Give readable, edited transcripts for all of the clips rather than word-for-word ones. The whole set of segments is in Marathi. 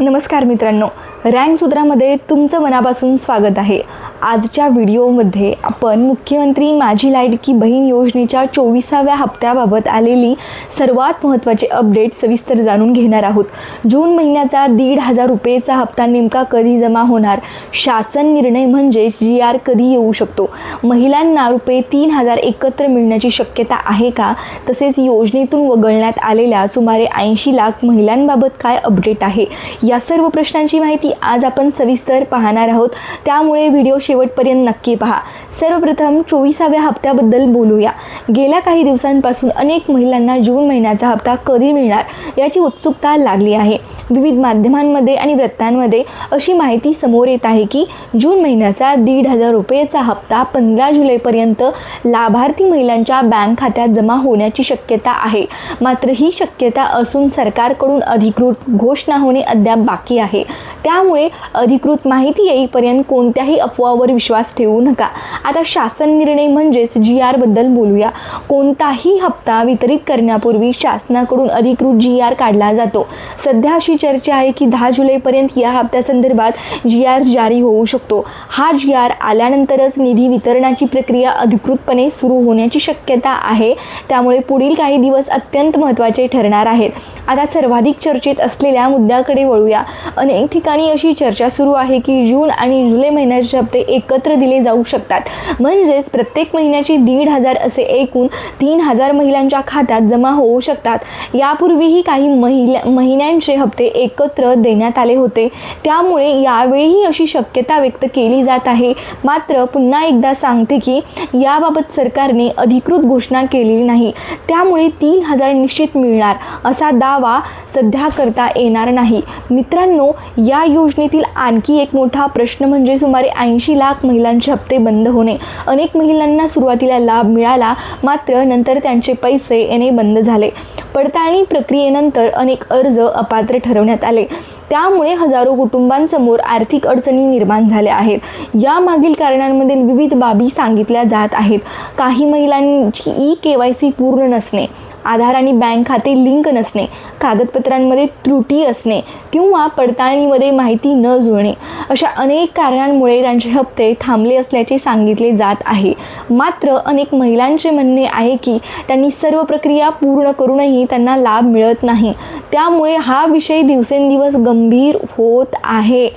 नमस्कार मित्रांनो, रँक सूत्रामध्ये तुमचं मनापासून स्वागत आहे। आजच्या व्हिडिओमध्ये आपण मुख्यमंत्री माझी लाडकी बहीण योजनेच्या 24व्या हप्त्याबाबत आलेली सर्वात महत्त्वाचे अपडेट सविस्तर जाणून घेणार आहोत। जून महिन्याचा 1,500 रुपयेचा हप्ता नेमका कधी जमा होणार, शासन निर्णय म्हणजेच GR कधी येऊ शकतो, महिलांना रुपये 3,000 एकत्र मिळण्याची शक्यता आहे का, तसेच योजनेतून वगळण्यात आलेल्या सुमारे 80 लाख महिलांबाबत काय अपडेट आहे, या सर्व प्रश्नांची माहिती आज आपण सविस्तर पाहणार आहोत। त्यामुळे व्हिडिओ शेवटपर्यंत नक्की पहा। सर्वप्रथम 24व्या हप्त्याबद्दल बोलूया। गेल्या काही दिवसांपासून अनेक महिलांना जून महिन्याचा हप्ता कधी मिळणार याची उत्सुकता लागली आहे। विविध माध्यमांमध्ये आणि वृत्तांमध्ये अशी माहिती समोर येत आहे की जून महिन्याचा 1,500 रुपयेचा हप्ता 15 जुलैपर्यंत लाभार्थी महिलांच्या बँक खात्यात जमा होण्याची शक्यता आहे। मात्र ही शक्यता असून सरकारकडून अधिकृत घोषणा होणे अद्याप बाकी आहे। त्यामुळे अधिकृत माहिती येईपर्यंत कोणत्याही अफवावर विश्वास ठेवू नका। आता शासन निर्णय म्हणजेच GR बद्दल बोलूया। कोणताही हप्ता वितरित करण्यापूर्वी शासनाकडून अधिकृत GR काढला जातो। सध्या अशी चर्चा आहे की 10 जुलैपर्यंत या हप्त्यासंदर्भात GR जारी होऊ शकतो। हा GR आल्यानंतरच निधी वितरणाची प्रक्रिया अधिकृतपणे सुरू होण्याची शक्यता आहे। त्यामुळे पुढील काही दिवस अत्यंत महत्त्वाचे ठरणार आहेत। आता सर्वाधिक चर्चेत असलेल्या मुद्द्याकडे वळूया। अनेक ठिकाणी अशी चर्चा सुरू आहे की जून आणि जुलै महिन्याचे हप्ते एकत्र दिले जाऊ शकतात, म्हणजेच प्रत्येक महिन्याची 1,500 असे एकूण 3,000 महिलांच्या खात्यात जमा होऊ शकतात। यापूर्वीही काही महिन्यांचे हप्ते एकत्र देण्यात आले होते, त्यामुळे यावेळीही अशी शक्यता व्यक्त केली जात आहे। मात्र पुन्हा एकदा सांगते की याबाबत सरकारने अधिकृत घोषणा केलेली नाही, त्यामुळे 3,000 निश्चित मिळणार असा दावा सध्या करता येणार नाही। मित्रांनो, या योजनेतील आणखी एक मोठा प्रश्न म्हणजे सुमारे 80 लाख महिलांचे हप्ते बंद होणे। अनेक महिलांना सुरुवातीला लाभ मिळाला, मात्र नंतर त्यांचे पैसे येणे बंद झाले। पडताळणी प्रक्रियेनंतर अनेक अर्ज अपात्र ठरवण्यात आले, त्यामुळे हजारो कुटुंबांसमोर आर्थिक अडचणी निर्माण झाल्या आहेत। या मागील कारणांमधील विविध बाबी सांगितल्या जात आहेत। काही महिलांची KYC पूर्ण नसणे, आधार आणि बँक खाते लिंक नसणे, कागदपत्रांमध्ये त्रुटी असणे किंवा पडताळणीमध्ये माहिती न जुळणे, अशा अनेक कारणांमुळे त्यांचे हप्ते थांबले असल्याचे सांगितले जात आहे। मात्र अनेक महिलांचे म्हणणे आहे की त्यांनी सर्व प्रक्रिया पूर्ण करूनही त्यांना लाभ मिळत नाही, त्यामुळे हा विषय दिवसेंदिवस गंभीर होत आहे।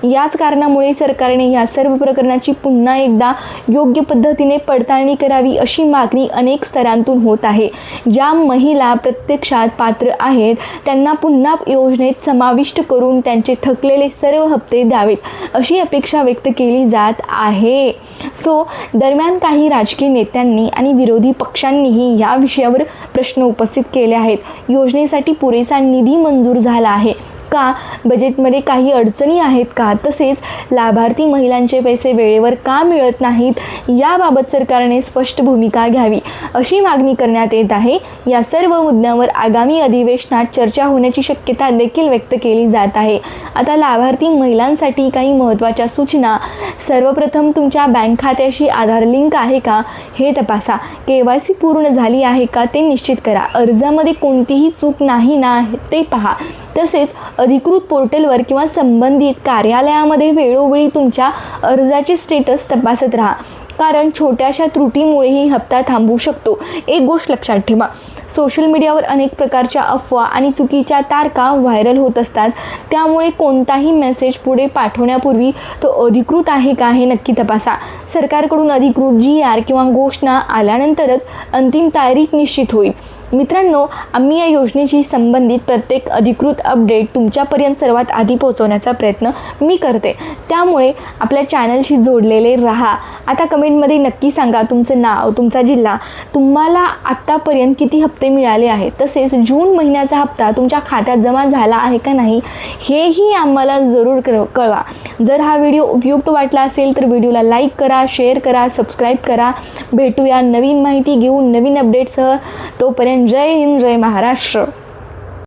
याच कारणामुळे सरकारने या सर्व प्रकरणाची पुन्हा एकदा योग्य पद्धतीने पडताळणी करावी अशी मागणी अनेक स्तरांतून होत आहे। ज्या महिला प्रत्यक्षात पात्र आहेत त्यांना पुन्हा योजनेत समाविष्ट करून त्यांचे थकलेले सर्व हप्ते द्यावेत अशी अपेक्षा व्यक्त केली जात आहे। दरम्यान काही राजकीय नेत्यांनी आणि विरोधी पक्षांनीही या विषयावर प्रश्न उपस्थित केले आहेत। योजनेसाठी पुरेसा निधी मंजूर झाला आहे का, बजेटमध्ये काही अडचणी आहेत का, तसेच लाभार्थी महिलांचे पैसे वेळेवर का मिळत नाहीत, याबाबत सरकारने स्पष्ट भूमिका घ्यावी अशी मागणी करण्यात येत आहे। या सर्व मुद्द्यांवर आगामी अधिवेशनात चर्चा होण्याची शक्यता देखील व्यक्त केली जात आहे। आता लाभार्थी महिलांसाठी काही महत्त्वाच्या सूचना। सर्वप्रथम तुमच्या बँक खात्याशी आधार लिंक आहे का हे तपासा, KYC पूर्ण झाली आहे का ते निश्चित करा, अर्जामध्ये कोणतीही चूक नाही ना ते पहा, तसेच अधिकृत पोर्टलवर किंवा संबंधित कार्यालयामध्ये वेळोवेळी तुमच्या अर्जाचे स्टेटस तपासत राहा, कारण छोट्याशा त्रुटीमुळेही हप्ता थांबू शकतो। एक गोष्ट लक्षात ठेवा, सोशल मीडियावर अनेक प्रकारच्या अफवा आणि चुकीच्या तारखा व्हायरल होत असतात, त्यामुळे कोणताही मेसेज पुढे पाठवण्यापूर्वी तो अधिकृत आहे का हे नक्की तपासा। सरकारकडून अधिकृत GR किंवा घोषणा आल्यानंतरच अंतिम तारीख निश्चित होईल। मित्रांनो, आम्ही या योजनेशी संबंधित प्रत्येक अधिकृत अपडेट तुमच्यापर्यंत सर्वात आधी पोहोचवण्याचा प्रयत्न मी करते, त्यामुळे आपल्या चॅनलशी जोडलेले राहा। आता कमेंटमध्ये नक्की सांगा तुमचं नाव, तुमचा जिल्हा, तुम्हाला आत्तापर्यंत किती हप्ते मिळाले आहेत, तसेच जून महिन्याचा हप्ता तुमच्या खात्यात जमा झाला आहे का नाही हेही आम्हाला जरूर कळवा। जर हा व्हिडिओ उपयुक्त वाटला असेल तर व्हिडिओला लाईक करा, शेअर करा, सबस्क्राईब करा। भेटूया नवीन माहिती घेऊन नवीन अपडेटसह। तोपर्यंत जय हिंद, जय महाराष्ट्र।